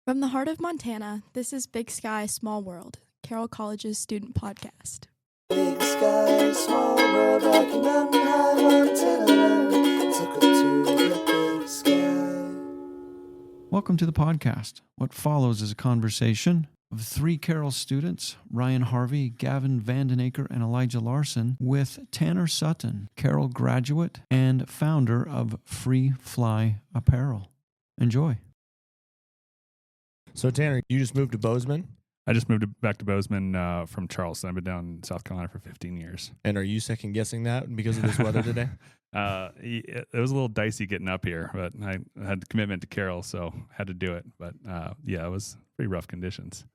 From the heart of Montana, this is Big Sky, Small World, Carroll College's student podcast. Big sky, small world, like a mountain high Montana. Took her to the big sky. Welcome to the podcast. What follows is a conversation of three Carroll students, Ryan Harvey, Gavin Vandenaker, and Elijah Larson, with Tanner Sutton, Carroll graduate and founder of Fly Apparel. Enjoy. So, Tanner, you just moved to Bozeman, I just moved back to Bozeman from Charleston. I've been down in South Carolina for 15 years. and are you second guessing that because of this weather today? It was a little dicey getting up here, but I had a commitment to Carroll, so had to do it. But yeah, it was pretty rough conditions.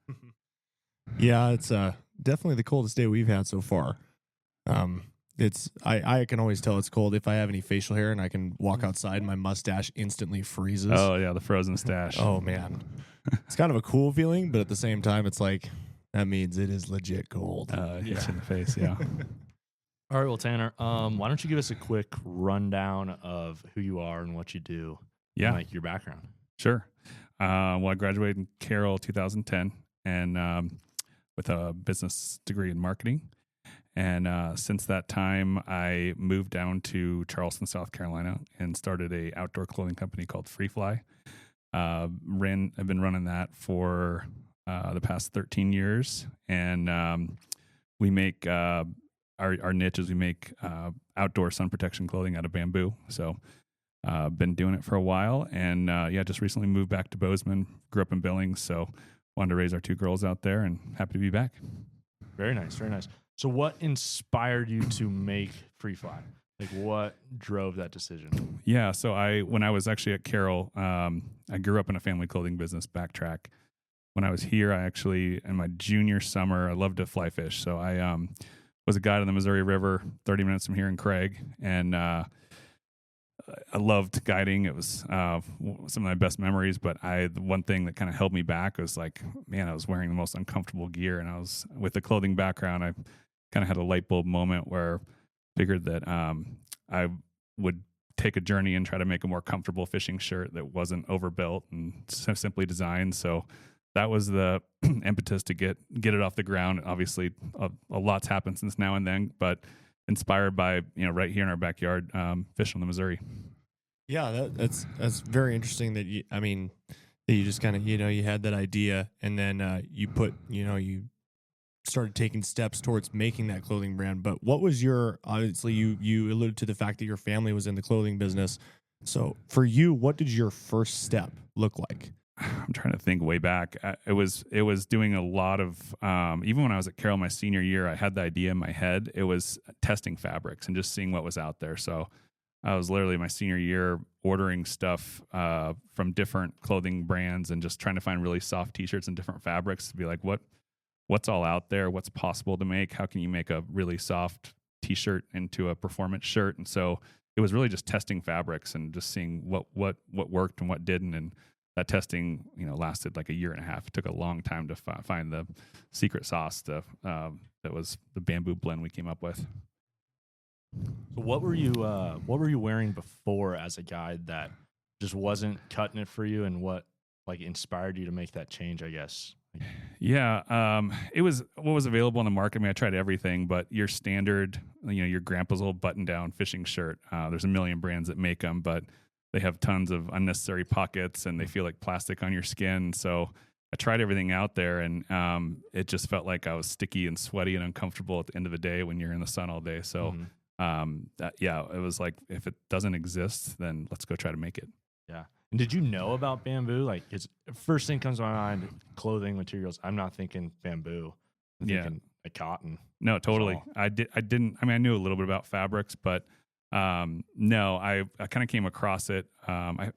Yeah, it's definitely the coldest day we've had so far. I can always tell it's cold if I have any facial hair and I can walk outside and my mustache instantly freezes. Oh, yeah, the frozen stash. Oh, man. It's kind of a cool feeling, but at the same time, it's like, that means it is legit cold. It hits you in the face, yeah. All right, well, Tanner, why don't you give us a quick rundown of who you are and what you do? Yeah. And, like, your background. Sure. Well, I graduated in Carroll 2010 and with a business degree in marketing. And since that time, I moved down to Charleston, South Carolina, and started a outdoor clothing company called Fly. I've been running that for the past 13 years, and we make our niche is we make outdoor sun protection clothing out of bamboo. So been doing it for a while, and just recently moved back to Bozeman. Grew up in Billings, so wanted to raise our two girls out there, and happy to be back. Very nice, very nice. So what inspired you to make Fly? Like, what drove that decision? Yeah, so when I was actually at Carroll, I grew up in a family clothing business, Backtrack. When I was here, I actually, in my junior summer, I loved to fly fish. So I was a guide on the Missouri River, 30 minutes from here in Craig, and I loved guiding. It was some of my best memories, but the one thing that kind of held me back was like, man, I was wearing the most uncomfortable gear, and I was, with the clothing background, I kind of had a light bulb moment where figured that I would take a journey and try to make a more comfortable fishing shirt that wasn't overbuilt and simply designed. So that was the impetus to get it off the ground. Obviously, a lot's happened since now and then, but inspired by right here in our backyard, fishing on the Missouri. Yeah, that's very interesting that you just kind of you had that idea and then you started taking steps towards making that clothing brand. But what was obviously you alluded to the fact that your family was in the clothing business. So for you, what did your first step look like? I'm trying to think way back. It was doing a lot of, even when I was at Carroll my senior year, I had the idea in my head. It was testing fabrics and just seeing what was out there. So I was literally my senior year ordering stuff from different clothing brands and just trying to find really soft t-shirts and different fabrics to be like, what's all out there? What's possible to make? How can you make a really soft t-shirt into a performance shirt? And so it was really just testing fabrics and just seeing what worked and what didn't. And that testing, lasted like a year and a half. It took a long time to find the secret sauce that was the bamboo blend we came up with. So what were you wearing before as a guide that just wasn't cutting it for you, and what inspired you to make that change, I guess? Yeah, it was what was available on the market. I mean, I tried everything, but your standard, your grandpa's old button-down fishing shirt. There's a million brands that make them, but they have tons of unnecessary pockets, and they feel like plastic on your skin. So I tried everything out there, and it just felt like I was sticky and sweaty and uncomfortable at the end of the day when you're in the sun all day. So, it was like, if it doesn't exist, then let's go try to make it. Yeah. And did you know about bamboo? Like, it's first thing comes to my mind, clothing materials. I'm not thinking bamboo. I'm thinking like cotton. No, totally. So. I didn't. I mean, I knew a little bit about fabrics, but no, I kind of came across it. I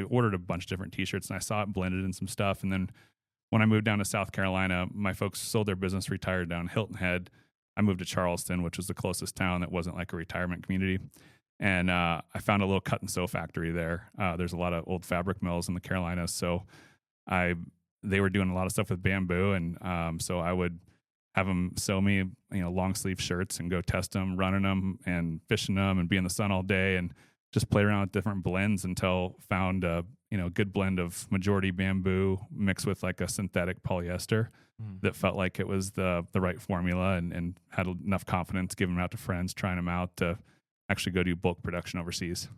ordered a bunch of different t-shirts and I saw it blended in some stuff. And then when I moved down to South Carolina, my folks sold their business, retired down Hilton Head. I moved to Charleston, which was the closest town that wasn't like a retirement community. And I found a little cut and sew factory there. There's a lot of old fabric mills in the Carolinas. So they were doing a lot of stuff with bamboo. And so I would have them sew me, long sleeve shirts and go test them, running them and fishing them and be in the sun all day and just play around with different blends until found a good blend of majority bamboo mixed with like a synthetic polyester that felt like it was the right formula, and had enough confidence giving them out to friends, trying them out to actually go do bulk production overseas.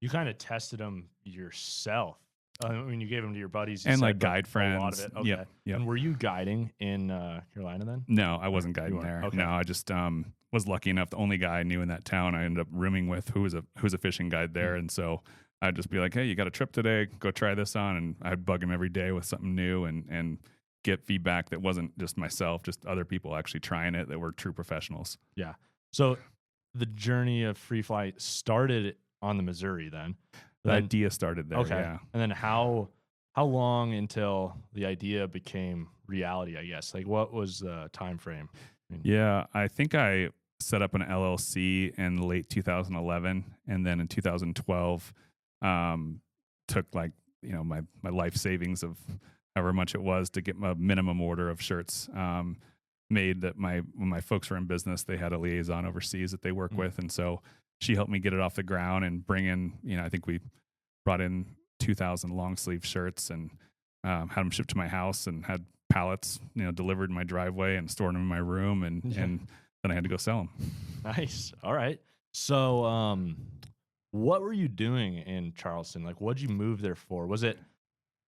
You kind of tested them yourself. You gave them to your buddies and like guide friends. A lot of it. Okay. Yep. And were you guiding in Carolina then? No, I wasn't guiding there. Okay. No, I just was lucky enough. The only guy I knew in that town, I ended up rooming with, who was a fishing guide there, and so I'd just be like, "Hey, you got a trip today? Go try this on," and I'd bug him every day with something new, and get feedback that wasn't just myself, just other people actually trying it that were true professionals. Yeah. So the journey of Free Fly started on the Missouri then. The idea started there. Okay. Yeah. And then how long until the idea became reality, I guess? Like, what was the time frame? Yeah, I think I set up an LLC in late 2011, and then in 2012 took like my life savings of however much it was to get a minimum order of shirts made. That when my folks were in business, they had a liaison overseas that they work with, and so she helped me get it off the ground and bring in. I think we brought in 2,000 long sleeve shirts and had them shipped to my house, and had pallets delivered in my driveway and stored them in my room, and then I had to go sell them. Nice. All right. So what were you doing in Charleston? Like, what'd you move there for? Was it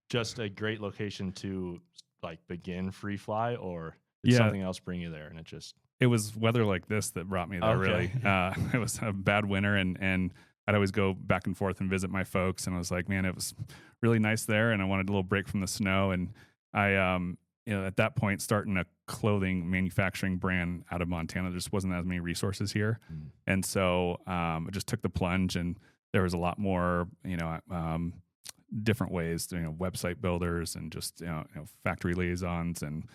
just a great location to like begin Free Fly, or did something else bring you there? And it was weather like this that brought me there. Okay. Really. It was a bad winter, and I'd always go back and forth and visit my folks, and I was like, man, it was really nice there, and I wanted a little break from the snow. And I at that point, starting a clothing manufacturing brand out of Montana, there just wasn't as many resources here. And so I just took the plunge, and there was a lot more different ways, website builders, and just factory liaisons, and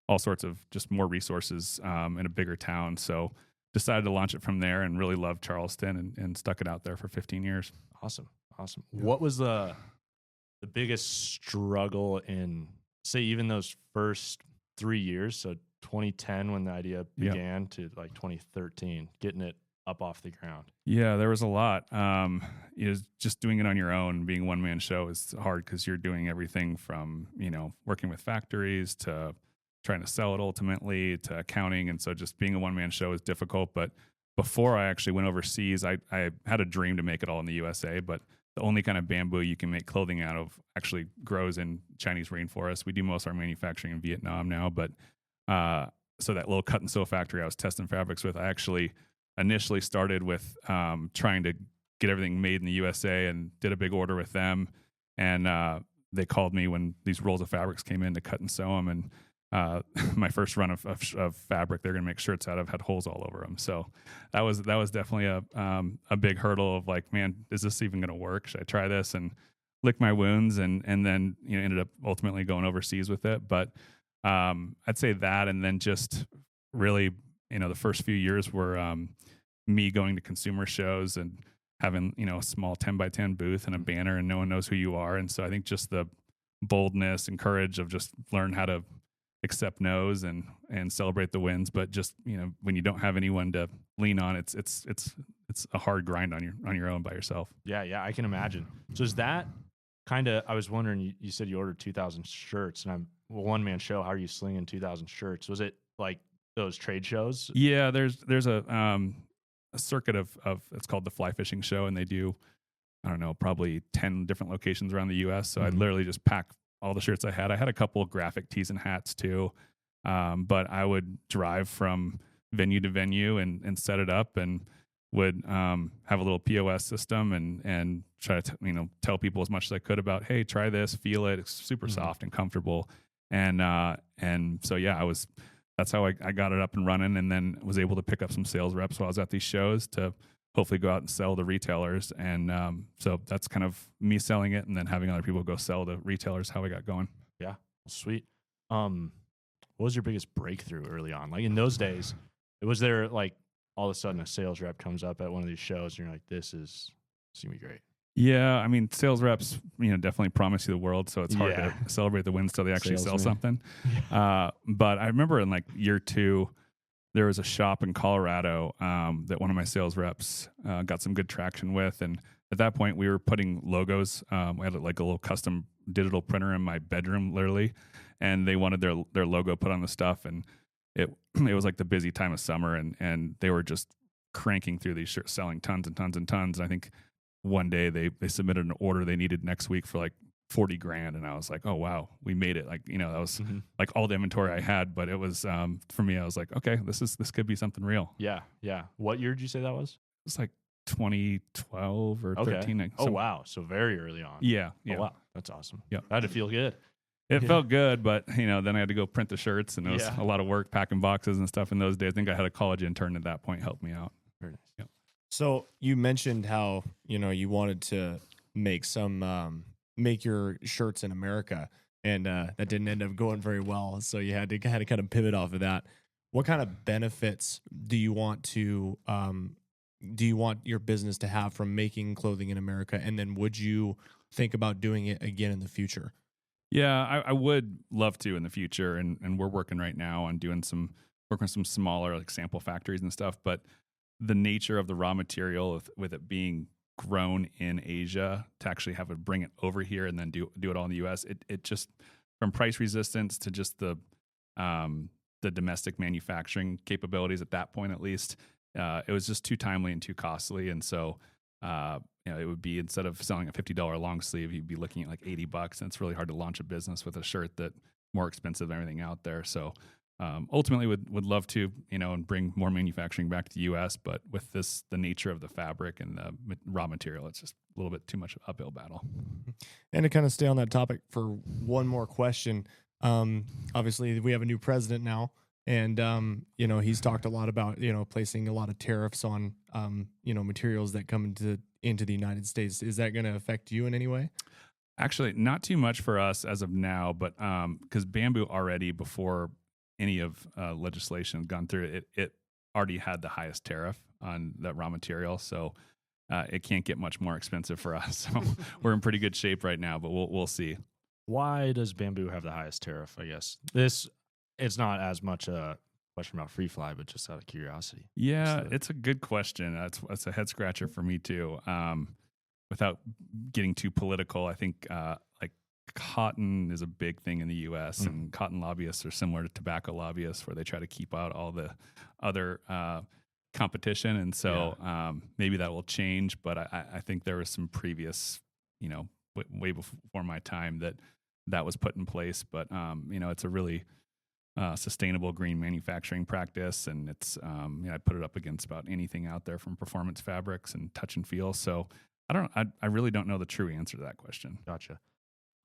all sorts of just more resources in a bigger town. So decided to launch it from there, and really loved Charleston, and stuck it out there for 15 years. Awesome. Yeah. What was the biggest struggle in, say, even those first 3 years? So 2010 when the idea began to like 2013, getting it up off the ground. Yeah, there was a lot. Just doing it on your own, being a one-man show is hard, because you're doing everything from, working with factories to trying to sell it ultimately to accounting. And so just being a one-man show is difficult. But before I actually went overseas, I had a dream to make it all in the USA, but the only kind of bamboo you can make clothing out of actually grows in Chinese rainforests. We do most of our manufacturing in Vietnam now, but so that little cut and sew factory I was testing fabrics with, I actually initially started with trying to get everything made in the USA, and did a big order with them. And they called me when these rolls of fabrics came in to cut and sew them. And my first run of fabric they're going to make shirts out of had holes all over them. So that was definitely a big hurdle of like, man, is this even going to work? Should I try this? And lick my wounds, and then ended up ultimately going overseas with it. But I'd say that, and then just really the first few years were me going to consumer shows and having a small 10x10 booth and a banner, and no one knows who you are. And so I think just the boldness and courage of just learn how to accept no's and celebrate the wins. But just when you don't have anyone to lean on, it's a hard grind on your own by yourself. Yeah, I can imagine. So is that kind of, I was wondering, you said you ordered 2,000 shirts, and I'm a one-man show. How are you slinging 2,000 shirts? Was it like those trade shows? Yeah, there's a circuit of it's called the Fly Fishing Show, and they do, I don't know, probably 10 different locations around the U.S. So I'd literally just pack all the shirts I had. I had a couple of graphic tees and hats too, but I would drive from venue to venue and set it up, and would have a little POS system and try to tell people as much as I could about, hey, try this, feel it. It's super soft and comfortable, and so yeah, that's how I got it up and running, and then was able to pick up some sales reps while I was at these shows to hopefully go out and sell to retailers. And so that's kind of me selling it, and then having other people go sell to retailers, how I got going. Yeah, sweet. What was your biggest breakthrough early on? Like in those days, was there like all of a sudden a sales rep comes up at one of these shows, and you're like, this is going to be great? Yeah, I mean, sales reps, definitely promise you the world, so it's hard to celebrate the wins till they actually sell something. But I remember in like year 2, there was a shop in Colorado that one of my sales reps got some good traction with, and at that point we were putting logos. We had like a little custom digital printer in my bedroom, literally, and they wanted their logo put on the stuff, and it was like the busy time of summer, and they were just cranking through these shirts, selling tons and tons and tons. And I think one day they submitted an order they needed next week for like $40,000, and I was like, oh wow, we made it. Like, that was like all the inventory I had, but it was for me, I was like, okay, this could be something real. Yeah. What year did you say that was? It's like 2012 or 13. Oh wow, so very early on. Yeah. Oh wow, that's awesome. Yeah, how'd it feel? Good. It felt good, but then I had to go print the shirts, and it was a lot of work packing boxes and stuff in those days. I think I had a college intern at that point help me out. Very nice. Yep. So you mentioned how you wanted to make make your shirts in America, and that didn't end up going very well. So you had to kind of pivot off of that. What kind of benefits do you want your business to have from making clothing in America? And then would you think about doing it again in the future? Yeah, I would love to in the future, and we're working right now on doing working with some smaller like sample factories and stuff. But the nature of the raw material, with it being grown in Asia, to actually have it bring it over here and then do it all in the U.S., it just, from price resistance to just the domestic manufacturing capabilities at that point, at least, it was just too timely and too costly, and so. It would be, instead of selling a $50 long sleeve, you'd be looking at like $80, and it's really hard to launch a business with a shirt that more expensive than everything out there. So ultimately would love to, and bring more manufacturing back to the US, but with the nature of the fabric and the raw material, it's just a little bit too much uphill battle. And to kind of stay on that topic for one more question, obviously we have a new president now. And, he's talked a lot about, placing a lot of tariffs on, materials that come into the United States. Is that going to affect you in any way? Actually, not too much for us as of now, but because bamboo already, before any of legislation had gone through, it already had the highest tariff on that raw material. So it can't get much more expensive for us. So we're in pretty good shape right now, but we'll see. Why does bamboo have the highest tariff, I guess? It's not as much a question about Free Fly, but just out of curiosity. Yeah, it's a good question. That's a head scratcher for me too. Without getting too political, I think like cotton is a big thing in the U.S. and cotton lobbyists are similar to tobacco lobbyists, where they try to keep out all the other competition, and so maybe that will change. But I think there was some previous, way before my time that was put in place. But it's a really sustainable green manufacturing practice, and it's I put it up against about anything out there, from performance fabrics and touch and feel. So I really don't know the true answer to that question. Gotcha.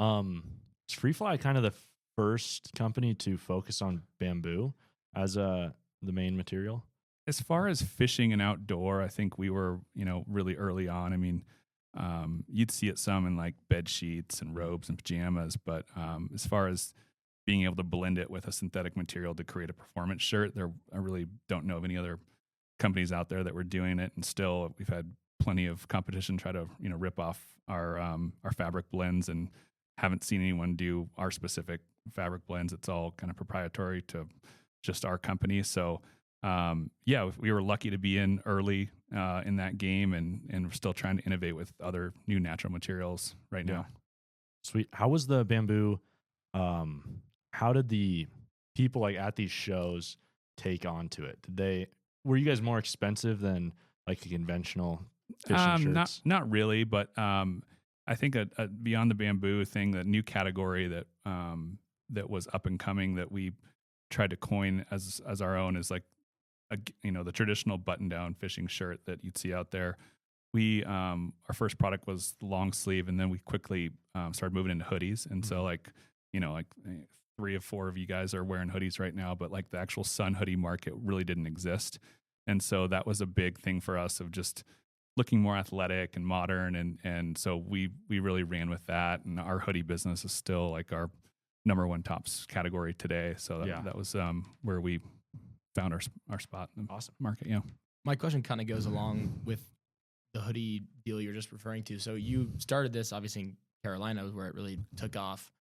Is Free Fly kind of the first company to focus on bamboo as the main material? As far as fishing and outdoor, I think we were really early on. I mean, you'd see it some in like bed sheets and robes and pajamas, but as far as being able to blend it with a synthetic material to create a performance shirt, I really don't know of any other companies out there that were doing it. And still, we've had plenty of competition try to rip off our fabric blends, and haven't seen anyone do our specific fabric blends. It's all kind of proprietary to just our company. So we were lucky to be in early in that game, and we're still trying to innovate with other new natural materials right now. Sweet. How was the bamboo? How did the people like at these shows take on to it? Were you guys more expensive than like a conventional fishing shirts? Not really, but I think a beyond the bamboo thing, the new category that was up and coming that we tried to coin as our own is like the traditional button down fishing shirt that you'd see out there. We our first product was the long sleeve, and then we quickly started moving into hoodies, and so like 3 of 4 of you guys are wearing hoodies right now, but like the actual sun hoodie market really didn't exist. And so that was a big thing for us, of just looking more athletic and modern. And so we really ran with that. And our hoodie business is still like our number one tops category today. So that was where we found our spot in the market. Yeah. My question kind of goes along with the hoodie deal you're just referring to. So you started this obviously in Carolina, where it really took off.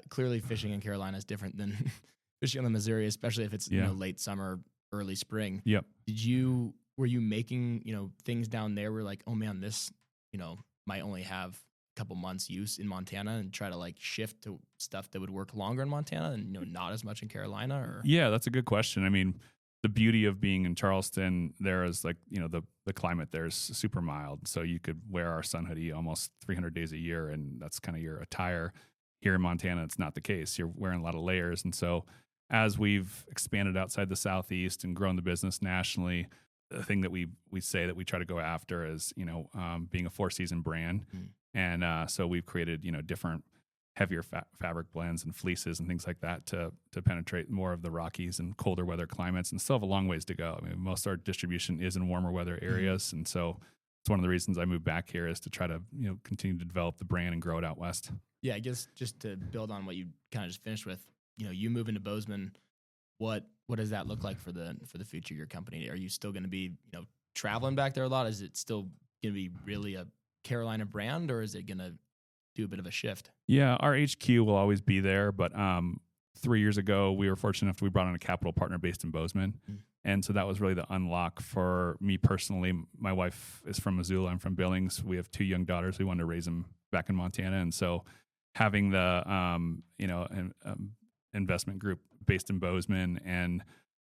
Clearly fishing in Carolina is different than fishing on the Missouri, especially if it's late summer, early spring. Yep. Were you making things down there where like, oh man, this might only have a couple months use in Montana and try to like shift to stuff that would work longer in Montana and not as much in Carolina? Or Yeah, that's a good question. I mean, the beauty of being in Charleston, there is like, the climate there is super mild. So you could wear our sun hoodie almost 300 days a year, and that's kind of your attire. Here in Montana, it's not the case. You're wearing a lot of layers. And so as we've expanded outside the Southeast and grown the business nationally, the thing that we say that we try to go after is, being a 4-season brand. And so we've created, different heavier fabric blends and fleeces and things like that to penetrate more of the Rockies and colder weather climates, and still have a long ways to go. I mean, most of our distribution is in warmer weather areas. And so it's one of the reasons I moved back here, is to try to, continue to develop the brand and grow it out west. Yeah, I guess just to build on what you kind of just finished with, you move into Bozeman, what does that look like for the future of your company? Are you still going to be, traveling back there a lot? Is it still going to be really a Carolina brand, or is it going to do a bit of a shift? Yeah, our HQ will always be there, but 3 years ago, we were fortunate enough that we brought on a capital partner based in Bozeman. And so that was really the unlock for me personally. My wife is from Missoula. I'm from Billings. We have 2 young daughters. We wanted to raise them back in Montana. And so having the, investment group based in Bozeman, and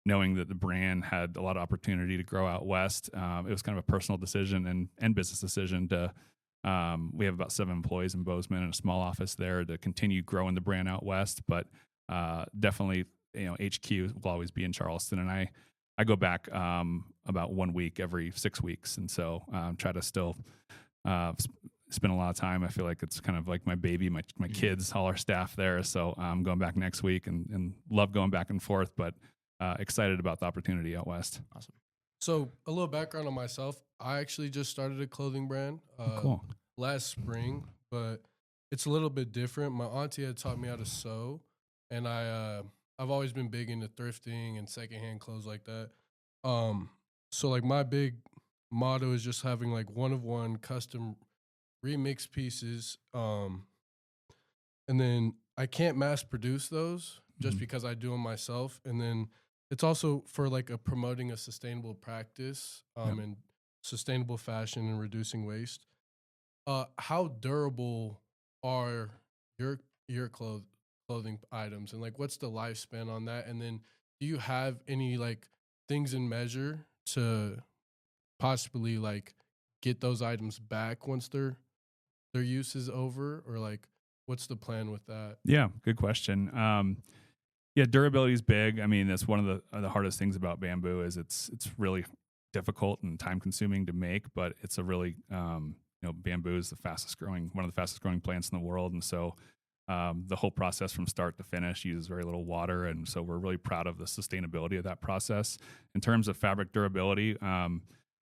knowing that the brand had a lot of opportunity to grow out west, it was kind of a personal decision and business decision to, we have about 7 employees in Bozeman and a small office there, to continue growing the brand out west. But definitely, HQ will always be in Charleston. And I go back about 1 week every 6 weeks. And so try to still spend a lot of time. I feel like it's kind of like my baby, my kids, all our staff there. So I'm going back next week and love going back and forth, but excited about the opportunity out west. Awesome. So a little background on myself. I actually just started a clothing brand Cool. last spring, but it's a little bit different. My auntie had taught me how to sew, and I've always been big into thrifting and secondhand clothes like that. So like my big motto is just having like one of one custom remix pieces. And then I can't mass produce those just because I do them myself. And then it's also for like promoting a sustainable practice and sustainable fashion and reducing waste. How durable are your clothing items, and like what's the lifespan on that? And then do you have any like things in measure to possibly like get those items back once their use is over, or like what's the plan with that? Yeah, good question. Yeah, durability is big. I mean, that's one of the hardest things about bamboo is it's really difficult and time consuming to make, but it's a really bamboo is one of the fastest growing plants in the world, and so the whole process from start to finish uses very little water, and so we're really proud of the sustainability of that process. In terms of fabric durability,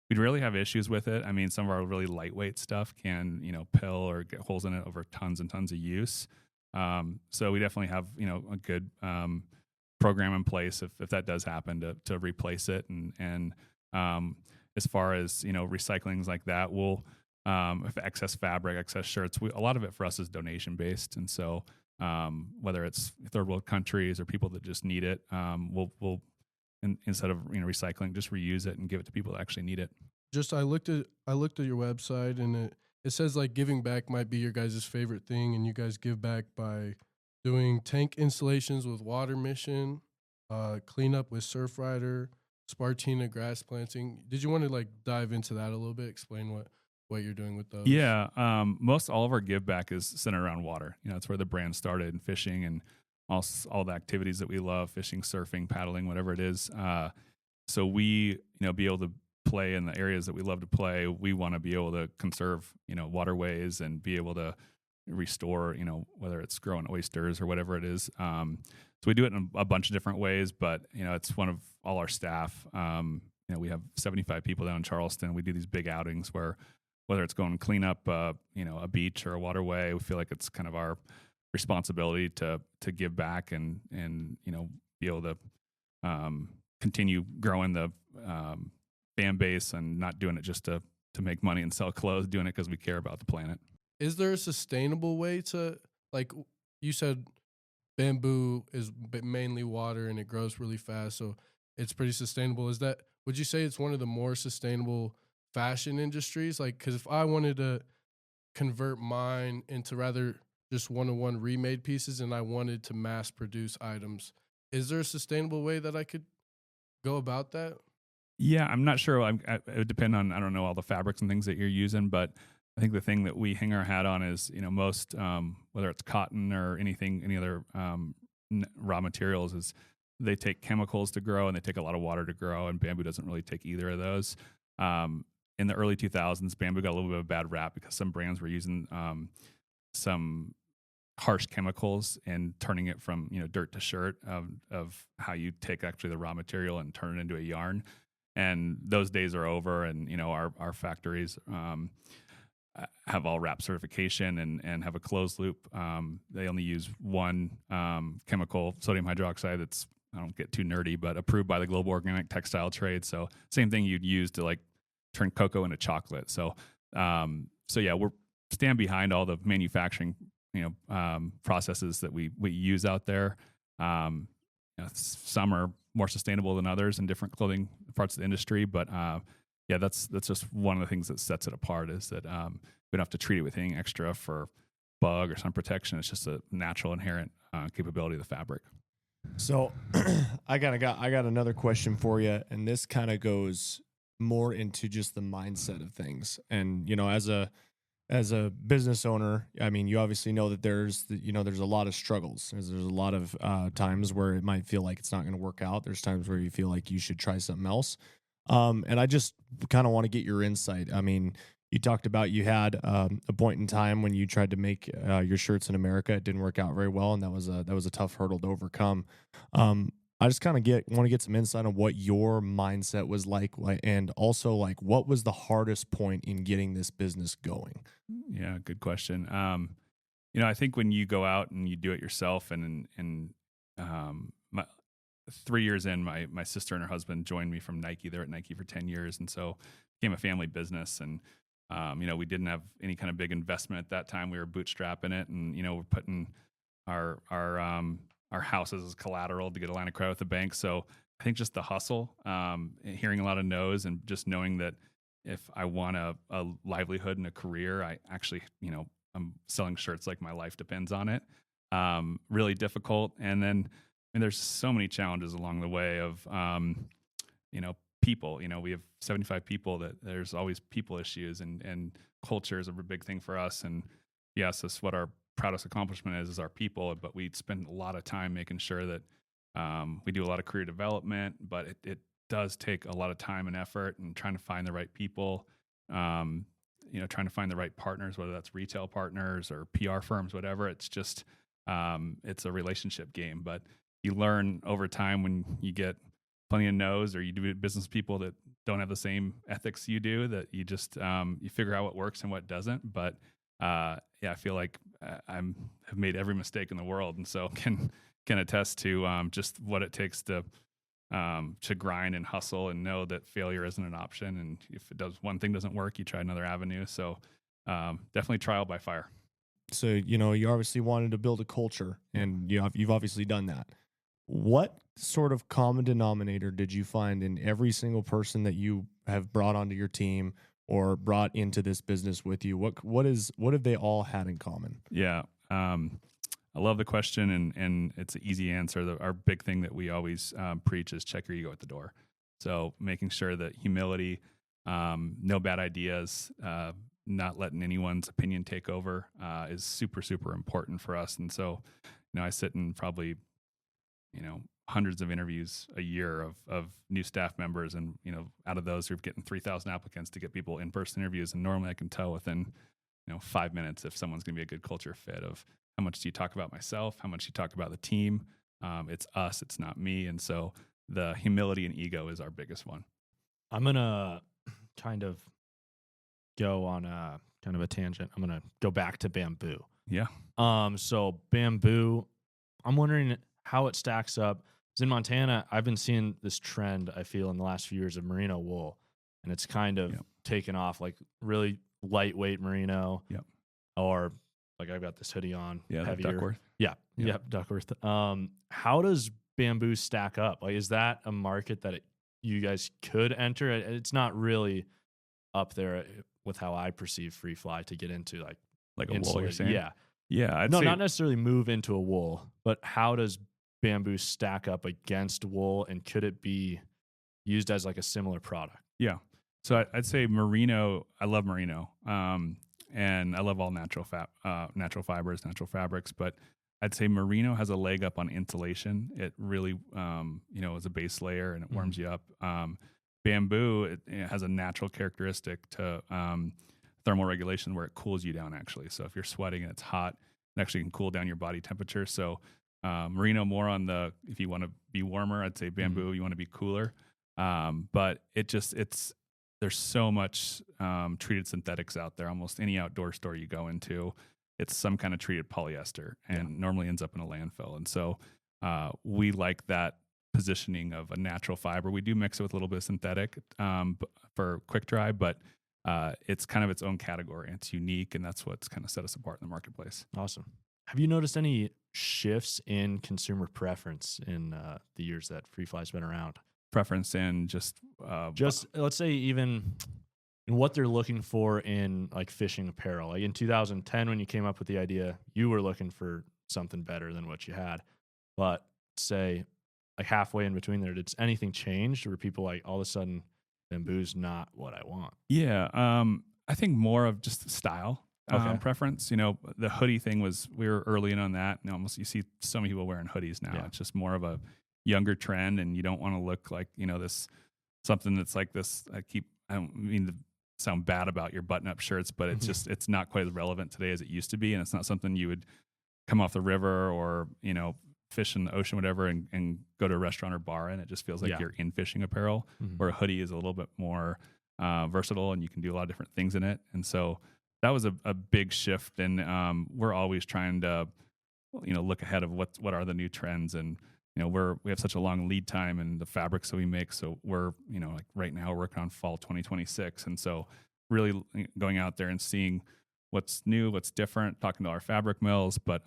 we'd really have issues with it. I mean, some of our really lightweight stuff can, pill or get holes in it over tons and tons of use. So we definitely have, a good program in place if that does happen to replace it. And as far as, recyclings like that, we'll, if excess fabric, excess shirts, a lot of it for us is donation based. And so whether it's third world countries or people that just need it, we'll instead of recycling, just reuse it and give it to people that actually need it. Just I looked at your website, and it says like giving back might be your guys' favorite thing, and you guys give back by doing tank installations with Water Mission, cleanup with Surfrider, Spartina grass planting. Did you want to like dive into that a little bit? Explain what you're doing with those? Yeah, most all of our give back is centered around water. That's where the brand started, and fishing and all the activities that we love, fishing, surfing, paddling, whatever it is. So we, be able to play in the areas that we love to play. We want to be able to conserve, waterways and be able to restore, whether it's growing oysters or whatever it is. So we do it in a bunch of different ways, but, it's one of all our staff. We have 75 people down in Charleston. We do these big outings where, whether it's going to clean up, a beach or a waterway, we feel like it's kind of our responsibility to give back and be able to continue growing the fan base and not doing it just to make money and sell clothes, doing it because we care about the planet. Is there a sustainable way to, like you said, bamboo is mainly water and it grows really fast, so it's pretty sustainable. Would you say it's one of the more sustainable fashion industries? Like, because if I wanted to convert mine into rather just one-on-one remade pieces and I wanted to mass produce items, is there a sustainable way that I could go about that? Yeah, I'm not sure. It would depend on, I don't know, all the fabrics and things that you're using, but I think the thing that we hang our hat on is, most, whether it's cotton or anything, any other raw materials, is they take chemicals to grow and they take a lot of water to grow, and bamboo doesn't really take either of those. In the early 2000s, bamboo got a little bit of a bad rap because some brands were using some harsh chemicals and turning it from dirt to shirt of how you take actually the raw material and turn it into a yarn. And those days are over, and our factories have all RAP certification and have a closed loop. They only use one chemical, sodium hydroxide, that's, I don't get too nerdy, but approved by the Global Organic Textile Trade. So same thing you'd use to like turn cocoa into chocolate. So yeah, we're stand behind all the manufacturing processes that we use out there. Some are more sustainable than others in different clothing parts of the industry, but yeah, that's just one of the things that sets it apart, is that we don't have to treat it with anything extra for bug or sun protection. It's just a natural inherent capability of the fabric. So I got another question for you, and this kind of goes more into just the mindset of things. And as a business owner, I mean, you obviously know that there's a lot of struggles. There's a lot of times where it might feel like it's not going to work out. There's times where you feel like you should try something else. And I just kind of want to get your insight. I mean, you talked about you had a point in time when you tried to make your shirts in America. It didn't work out very well, and that was a tough hurdle to overcome. I just kind of want to get some insight on what your mindset was like, and also like what was the hardest point in getting this business going? Yeah, good question. I think when you go out and you do it yourself, and 3 years in, my sister and her husband joined me from Nike. They were at Nike for 10 years, and so it became a family business. And we didn't have any kind of big investment at that time. We were bootstrapping it, and we're putting our houses as collateral to get a line of credit with the bank. So I think just the hustle, hearing a lot of no's, and just knowing that if I want a livelihood and a career, I actually, I'm selling shirts like my life depends on it. Really difficult. And then there's so many challenges along the way of, people. We have 75 people, that there's always people issues, and culture is a big thing for us. And yes, that's what our proudest accomplishment is our people, but we spend a lot of time making sure that we do a lot of career development, but it does take a lot of time and effort, and trying to find the right people, trying to find the right partners, whether that's retail partners or PR firms, whatever. It's just, it's a relationship game, but you learn over time when you get plenty of no's, or you do business with people that don't have the same ethics you do, that you just, you figure out what works and what doesn't. But yeah, I feel like have made every mistake in the world, and so can attest to just what it takes to grind and hustle, and know that failure isn't an option. And if one thing doesn't work, you try another avenue. So definitely trial by fire. So you obviously wanted to build a culture, and you've obviously done that. What sort of common denominator did you find in every single person that you have brought onto your team or brought into this business with you? What have they all had in common? Yeah. I love the question, and it's an easy answer. Our big thing that we always preach is check your ego at the door. So making sure that humility, no bad ideas, not letting anyone's opinion take over is super, super important for us. And so, I sit in probably, hundreds of interviews a year of new staff members. And, out of those, we're getting 3,000 applicants to get people in-person interviews. And normally I can tell within, 5 minutes if someone's going to be a good culture fit. Of how much do you talk about myself? How much do you talk about the team? It's us, it's not me. And so the humility and ego is our biggest one. I'm going to kind of go on a kind of a tangent. I'm going to go back to bamboo. Yeah. So bamboo, I'm wondering how it stacks up. 'Cause in Montana, I've been seeing this trend, I feel, in the last few years of merino wool, and it's kind of taken off, like really lightweight merino. Yep. Or like I've got this hoodie on. Yeah, heavier. Duckworth. Yeah, Duckworth. How does bamboo stack up? Like, is that a market that you guys could enter? It's not really up there with how I perceive free fly to get into like Like a wool, you're insulate- saying? Yeah. Yeah. I'd No, say, not necessarily move into a wool, but how does bamboo stack up against wool, and could it be used as like a similar product? Yeah. So I'd say merino. I love merino, and I love all natural fibers, natural fabrics. But I'd say merino has a leg up on insulation. It really, is a base layer and it warms you up. Bamboo, it has a natural characteristic to thermal regulation where it cools you down. Actually, so if you're sweating and it's hot, it actually can cool down your body temperature. So merino more on the, if you want to be warmer, I'd say bamboo, you want to be cooler. But there's so much treated synthetics out there. Almost any outdoor store you go into, it's some kind of treated polyester, and normally ends up in a landfill. And so we like that positioning of a natural fiber. We do mix it with a little bit of synthetic for quick dry, but it's kind of its own category. It's unique, and that's what's kind of set us apart in the marketplace. Awesome. Have you noticed any shifts in consumer preference in the years that Free Fly's been around? Preference in just Let's say even in what they're looking for in like fishing apparel. Like in 2010, when you came up with the idea, you were looking for something better than what you had. But say like halfway in between there, did anything change, or were people like all of a sudden bamboo's not what I want? Yeah. I think more of just style preference. The hoodie thing we were early in on that. And almost you see so many people wearing hoodies now. Yeah. It's just more of a younger trend, and you don't want to look like, this something that's like this. I don't mean to sound bad about your button up shirts, but it's just, it's not quite as relevant today as it used to be. And it's not something you would come off the river or, fish in the ocean, whatever, and go to a restaurant or bar. And it just feels like you're in fishing apparel, where a hoodie is a little bit more versatile, and you can do a lot of different things in it. And so that was a big shift. And we're always trying to, look ahead of what are the new trends. And, we have such a long lead time in the fabrics that we make. So we're, like right now we're working on fall 2026. And so really going out there and seeing what's new, what's different, talking to our fabric mills. But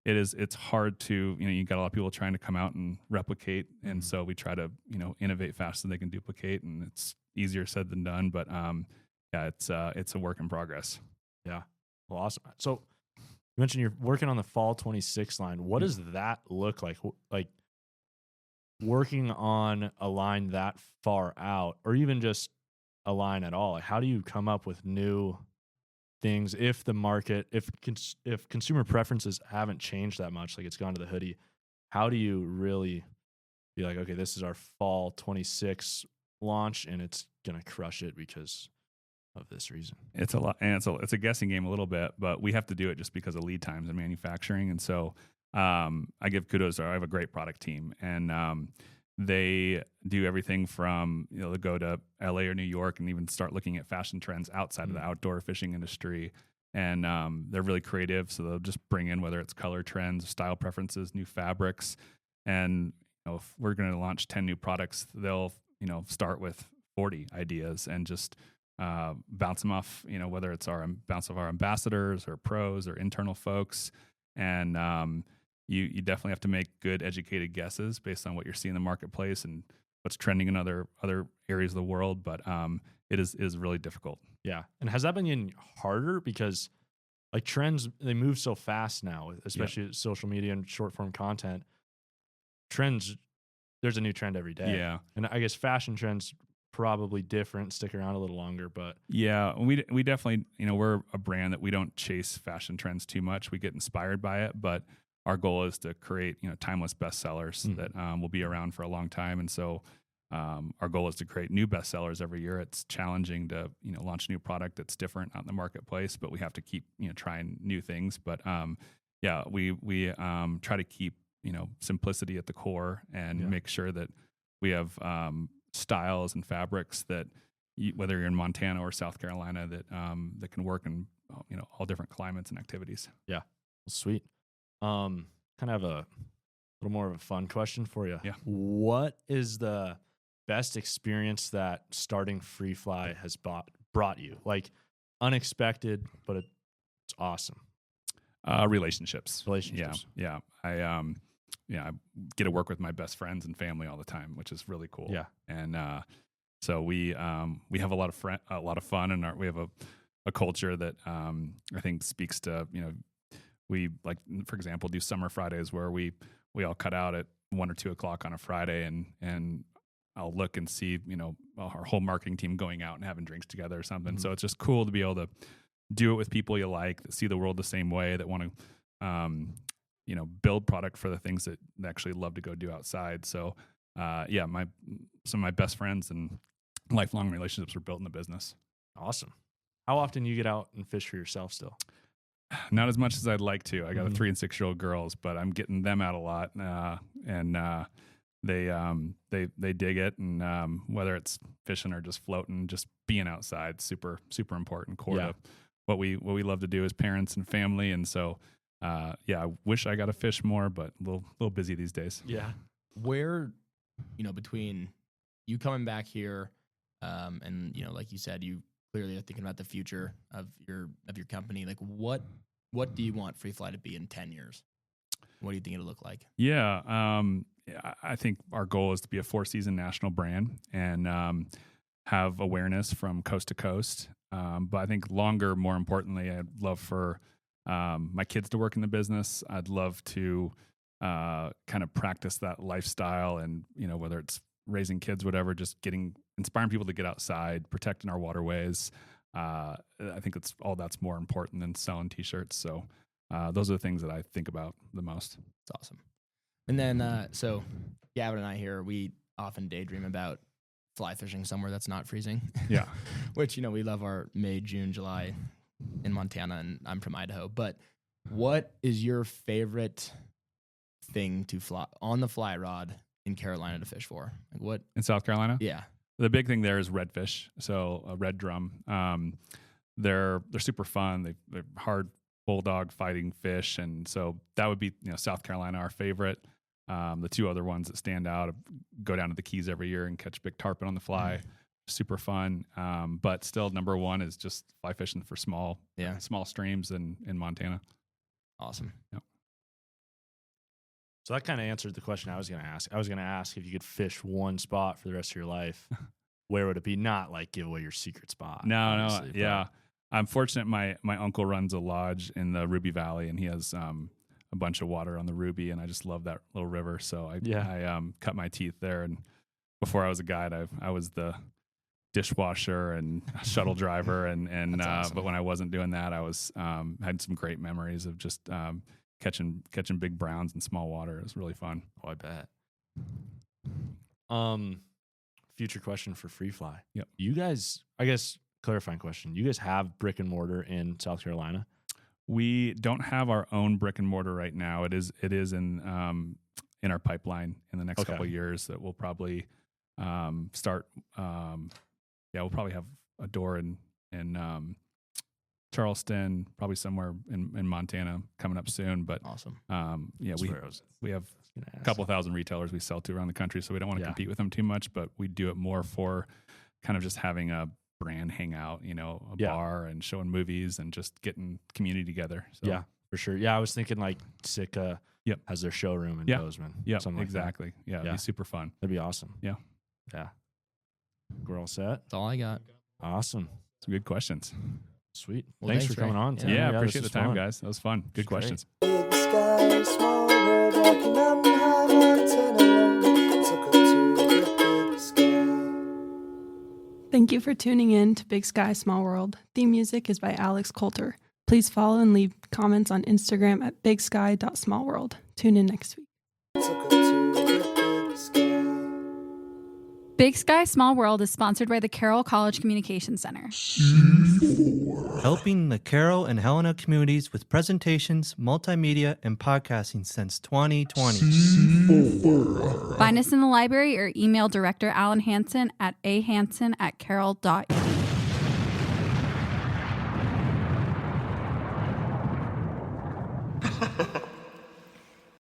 it's hard to, you got a lot of people trying to come out and replicate. And so we try to, innovate faster than they can duplicate. And it's easier said than done. But it's a work in progress. Yeah. Well, awesome. So you mentioned you're working on the fall 26 line. What does that look like? Like working on a line that far out, or even just a line at all? Like how do you come up with new things if the market, if consumer preferences haven't changed that much, like it's gone to the hoodie? How do you really be like, okay, this is our fall 26 launch, and it's gonna crush it because of this reason? It's a lot, and it's a guessing game a little bit, but we have to do it just because of lead times and manufacturing. And so I give kudos. I have a great product team, and they do everything from they go to LA or New York and even start looking at fashion trends outside of the outdoor fishing industry. And they're really creative, so they'll just bring in whether it's color trends, style preferences, new fabrics. And if we're going to launch 10 new products, they'll start with 40 ideas and just bounce them off, whether it's bounce off our ambassadors or pros or internal folks. And you definitely have to make good educated guesses based on what you're seeing in the marketplace and what's trending in other areas of the world. But it is really difficult. Yeah. And has that been getting harder? Because like trends, they move so fast now, especially social media and short form content. Trends, there's a new trend every day. Yeah. And I guess fashion trends probably different, stick around a little longer, but yeah, we definitely, we're a brand that we don't chase fashion trends too much. We get inspired by it, but our goal is to create, timeless bestsellers that will be around for a long time. And so our goal is to create new bestsellers every year. It's challenging to, launch a new product that's different out in the marketplace, but we have to keep, trying new things. But we try to keep, simplicity at the core and make sure that we have styles and fabrics that whether you're in Montana or South Carolina that can work in all different climates and activities. Yeah, well, sweet. Kind of have a little more of a fun question for you. Yeah. What is the best experience that starting Free Fly has brought you? Like unexpected, but it's awesome. Relationships. Yeah. I get to work with my best friends and family all the time, which is really cool. Yeah. And So we have a lot of fun, and we have a culture that I think speaks to, we, like, for example, do summer Fridays where we all cut out at 1 or 2 o'clock on a Friday, and I'll look and see, our whole marketing team going out and having drinks together or something. So it's just cool to be able to do it with people you like, that see the world the same way, that want to, build product for the things that they actually love to go do outside. So, some of my best friends and lifelong relationships were built in the business. Awesome. How often do you get out and fish for yourself still? Not as much as I'd like to. I got a 3 and 6 year old girls, but I'm getting them out a lot, and they dig it. And whether it's fishing or just floating, just being outside, super super important core to what we love to do as parents and family. And so, I wish I got to fish more, but a little busy these days. Yeah. Where, between you coming back here, and like you said, you clearly are thinking about the future of your company. Like, what do you want Free Fly to be in 10 years? What do you think it'll look like? Yeah, I think our goal is to be a 4-season national brand and have awareness from coast to coast. But I think longer, more importantly, I'd love for my kids to work in the business. I'd love to kind of practice that lifestyle, and whether it's raising kids, whatever, just inspiring people to get outside, protecting our waterways. I think that's more important than selling t-shirts. So those are the things that I think about the most. It's awesome. And then, so Gavin and I here, we often daydream about fly fishing somewhere that's not freezing. Yeah. Which, we love our May, June, July in Montana, and I'm from Idaho. But what is your favorite thing to fly on the fly rod in Carolina to fish for? Like, what? In South Carolina? Yeah. The big thing there is redfish. So a red drum. They're super fun. They're hard bulldog fighting fish, and so that would be South Carolina, our favorite. The two other ones that stand out, go down to the Keys every year and catch big tarpon on the fly. Super fun. But still, number one is just fly fishing for small streams in Montana. Awesome. Yep. So that kind of answered the question I was going to ask. I was going to ask, if you could fish one spot for the rest of your life, where would it be? Not like give away your secret spot. No. Yeah. I'm fortunate. My uncle runs a lodge in the Ruby Valley, and he has a bunch of water on the Ruby, and I just love that little river. So I cut my teeth there. And before I was a guide, I was the dishwasher and shuttle driver, and awesome. But when I wasn't doing that, I was had some great memories of just catching big browns in small water. It was really fun. Oh, I bet. Future question for Free Fly. Yep. You guys, I guess, clarifying question. You guys have brick and mortar in South Carolina? We don't have our own brick and mortar right now. It is in our pipeline in the next couple of years that we'll probably start. We'll probably have a door in Charleston, probably somewhere in Montana coming up soon. But awesome. We have a couple thousand retailers we sell to around the country, so we don't want to compete with them too much. But we do it more for kind of just having a brand hangout, a bar and showing movies and just getting community together. So. Yeah, for sure. Yeah, I was thinking like Sitka has their showroom in Bozeman. Yeah, something exactly. Like that. It'd be super fun. That'd be awesome. Yeah. Yeah. We're all set. That's all I got. Awesome. Some good questions. Sweet. Well, thanks for coming on. Yeah, appreciate the time, guys. That was fun. Good questions. Big sky, small world, like a mountain high mountain alone. Took her to the big sky. Thank you for tuning in to Big Sky, Small World. Theme music is by Alex Coulter. Please follow and leave comments on Instagram at bigsky.smallworld. Tune in next week. Took her to the big sky. Big Sky, Small World is sponsored by the Carroll College Communication Center. Helping the Carroll and Helena communities with presentations, multimedia, and podcasting since 2020. Find us in the library or email Director Alan Hansen at ahansen@carroll.edu.